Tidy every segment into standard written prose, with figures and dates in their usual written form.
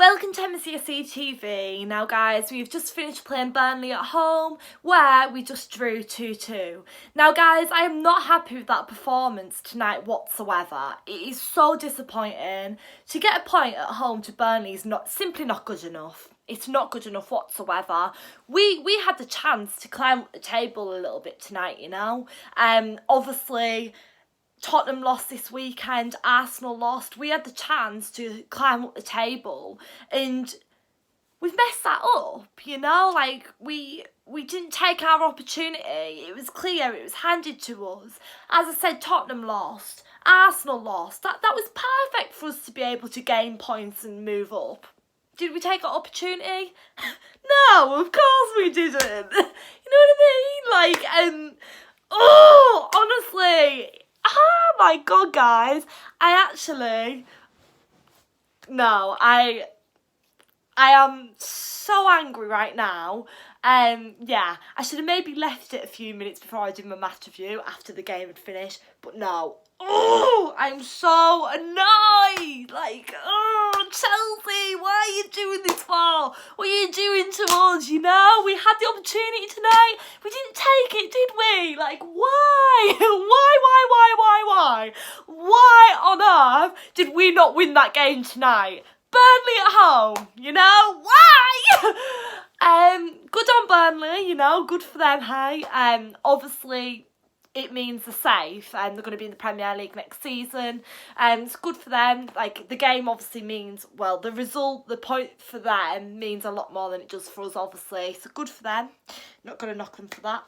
Welcome to MCSE TV. Now guys, we've just finished playing Burnley at home where we just drew 2-2. Now guys, I am not happy with that performance tonight whatsoever. It is so disappointing. To get a point at home to Burnley is simply not good enough. It's not good enough whatsoever. We had the chance to climb up the table a little bit tonight, you know. Obviously Tottenham lost this weekend, Arsenal lost. We had the chance to climb up the table and we've messed that up, you know, like we didn't take our opportunity. It was clear, it was handed to us. As I said, Tottenham lost, Arsenal lost. That was perfect for us to be able to gain points and move up. Did we take our opportunity? No, of course we didn't. You know what I mean? Honestly, oh my god, guys, I am so angry right now. Yeah, I should have maybe left it a few minutes before I did my match review after the game had finished, but no. I'm so annoyed. Like, Chelsea, why are you doing this for? What are you doing to us, you know? We had the opportunity tonight. We didn't take it, did we? Like, why? Why on earth did we not win that game tonight? Burnley at home, you know? Why? Good on Burnley, you know, good for them, hey. Obviously it means they're safe and they're going to be in the Premier League next season. It's good for them. Like, the game obviously means, well, the result, the point for them means a lot more than it does for us, obviously. So good for them. Not going to knock them for that.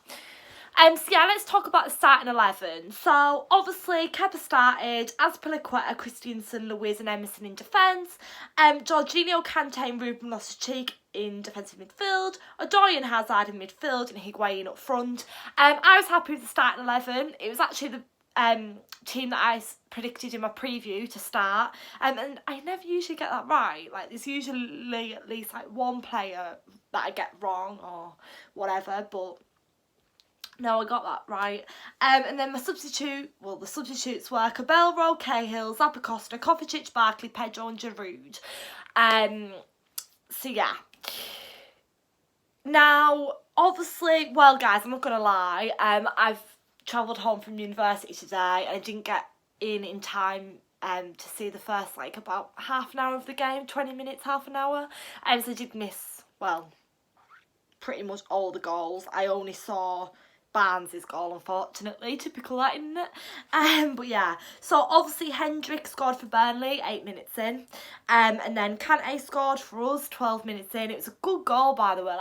So yeah, let's talk about the starting 11. So obviously Kepa started, Azpilicueta, Christensen, Luiz and Emerson in defence, Jorginho, Kante and Ruben Loftus-Cheek in defensive midfield, Odoi and Hazard in midfield and Higuain up front. I was happy with the starting 11. It was actually the team that I predicted in my preview to start, and I never usually get that right. Like, there's usually at least like one player that I get wrong or whatever, but no, I got that right. And then the substitutes were Cabello, Cahill, Zappacosta, Kovacic, Barkley, Pedro and Giroud. So yeah. Now, obviously, well guys, I'm not going to lie, I've travelled home from university today and I didn't get in time to see the first, like, about half an hour of the game, 20 minutes, half an hour. So I did miss, well, pretty much all the goals. I only saw Barnes' goal, unfortunately. Typical that, isn't it? But yeah, so obviously Hendrick scored for Burnley 8 minutes in, and then Kante scored for us 12 minutes in. It was a good goal, by the way.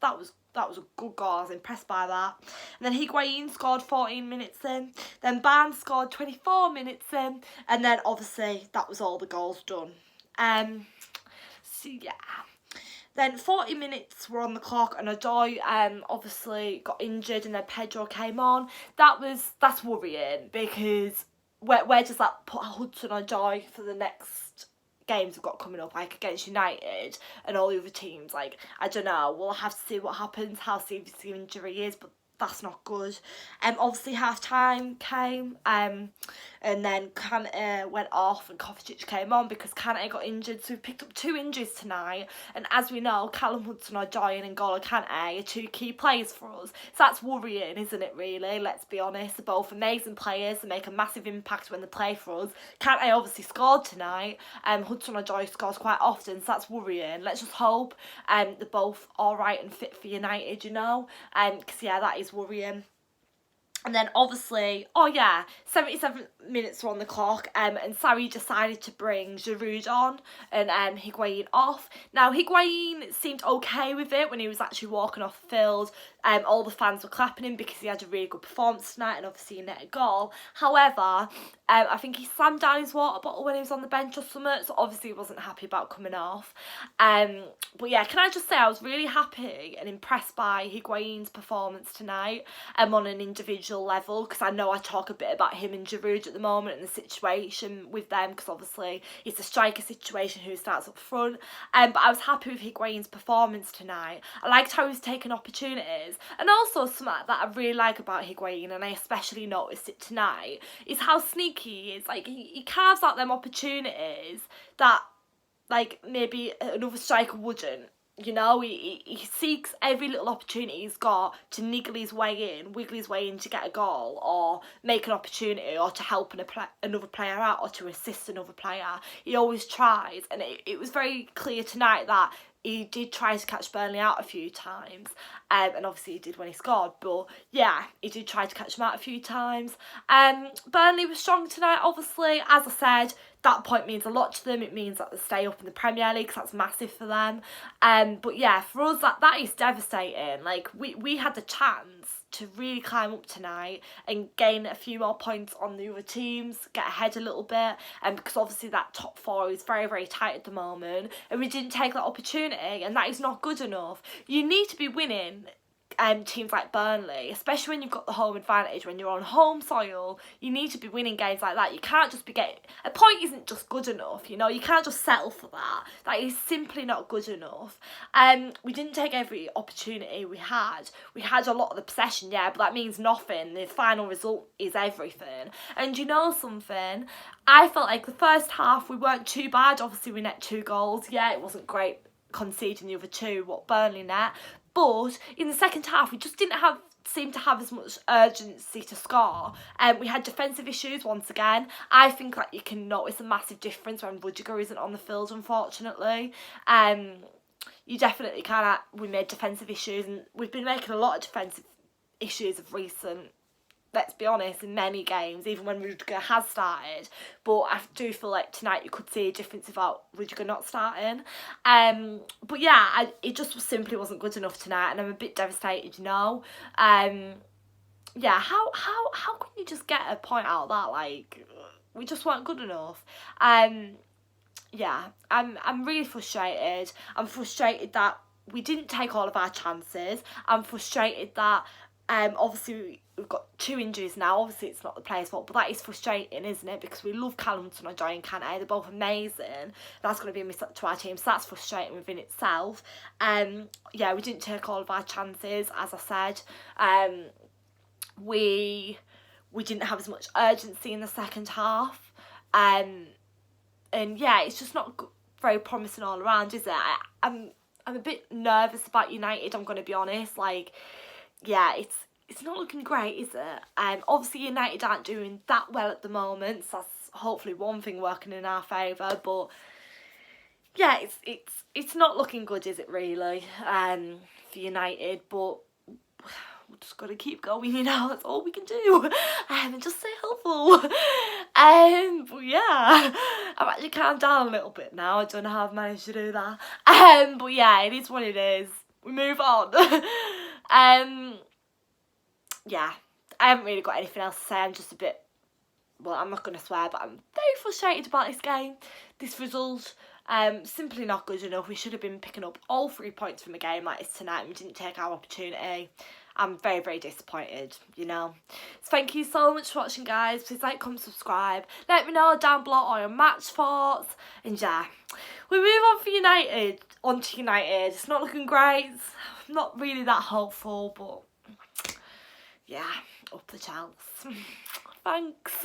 That was a good goal. I was impressed by that. And then Higuain scored 14 minutes in. Then Barnes scored 24 minutes in, and then obviously that was all the goals done. So yeah. Then 40 minutes were on the clock and Odoi obviously got injured and then Pedro came on. That's worrying, because where does that put Hudson-Odoi for the next games we've got coming up, like against United and all the other teams? Like, I don't know, we'll have to see what happens, how serious the injury is, but that's not good. Obviously half time came, and then Kante went off and Kovacic came on because Kante got injured. So we picked up 2 injuries tonight, and as we know, Callum Hudson-Odoi and N'Golo Kante are 2 key players for us. So that's worrying, isn't it, really? Let's be honest. They're both amazing players. They make a massive impact when they play for us. Kante obviously scored tonight. Hudson-Odoi scores quite often, so that's worrying. Let's just hope they're both alright and fit for United, you know? Because yeah, that is worrying. And then obviously, 77 minutes were on the clock, and Sarri decided to bring Giroud on and Higuain off. Now, Higuain seemed okay with it when he was actually walking off the field. All the fans were clapping him because he had a really good performance tonight and obviously he net a goal. However, I think he slammed down his water bottle when he was on the bench or something, so obviously he wasn't happy about coming off. But yeah, can I just say I was really happy and impressed by Higuain's performance tonight on an individual level, because I know I talk a bit about him and Giroud at the moment and the situation with them, because obviously it's a striker situation who starts up front. But I was happy with Higuain's performance tonight. I liked how he was taking opportunities, and also something that I really like about Higuain, and I especially noticed it tonight, is how sneaky he is. Like, he carves out them opportunities that like maybe another striker wouldn't. You know, he seeks every little opportunity he's got to wiggle his way in to get a goal or make an opportunity or to help another player out or to assist another player. He always tries, and it was very clear tonight that he did try to catch Burnley out a few times, and obviously he did when he scored, but yeah, he did try to catch him out a few times. Burnley was strong tonight, obviously. As I said, that point means a lot to them. It means that they stay up in the Premier League, because that's massive for them. But yeah, for us, that is devastating. Like, we had the chance to really climb up tonight and gain a few more points on the other teams, get ahead a little bit, and because obviously that top four is very, very tight at the moment, and we didn't take that opportunity, and that is not good enough. You need to be winning teams like Burnley, especially when you've got the home advantage, when you're on home soil. You need to be winning games like that. You can't just be getting... A point isn't just good enough, you know. You can't just settle for that. That is simply not good enough. We didn't take every opportunity we had. We had a lot of the possession, yeah, but that means nothing. The final result is everything. And you know something? I felt like the first half we weren't too bad. Obviously we net 2 goals. Yeah, it wasn't great conceding the other 2, what Burnley net. But in the second half, we just didn't seem to have as much urgency to score. We had defensive issues once again. I think that you can notice a massive difference when Rudiger isn't on the field, unfortunately. You definitely can. We made defensive issues, and we've been making a lot of defensive issues of recent, let's be honest, in many games, even when Rudiger has started. But I do feel like tonight you could see a difference without Rudiger not starting. But yeah, it just simply wasn't good enough tonight, and I'm a bit devastated, you know. Yeah, how can you just get a point out of that? Like, we just weren't good enough. Yeah, I'm really frustrated. I'm frustrated that we didn't take all of our chances. I'm frustrated that obviously we've got 2 injuries now. Obviously it's not the players' fault, but that is frustrating, isn't it? Because we love Callum Hudson-Odoi and Kante. They're both amazing. That's going to be a miss to our team, so that's frustrating within itself. Yeah, we didn't take all of our chances, as I said. We didn't have as much urgency in the second half. And yeah, it's just not very promising all around, is it? I'm a bit nervous about United, I'm going to be honest. Like, yeah, it's not looking great, is it? Obviously United aren't doing that well at the moment, so that's hopefully one thing working in our favour. But yeah, it's not looking good, is it really? For United, but we've just got to keep going, you know. That's all we can do. And just stay hopeful. But yeah, I've actually calmed down a little bit now. I don't know how I've managed to do that. But yeah, it is what it is. We move on. Yeah, I haven't really got anything else to say. I'm just a bit, well, I'm not going to swear, but I'm very frustrated about this game. This result, simply not good enough. We should have been picking up all 3 points from a game like this tonight, and we didn't take our opportunity. I'm very, very disappointed, you know. So thank you so much for watching, guys. Please like, comment, subscribe. Let me know down below all your match thoughts. And yeah, we move on for United. Onto United. It's not looking great. Not really that hopeful, but yeah, up the chance. Thanks.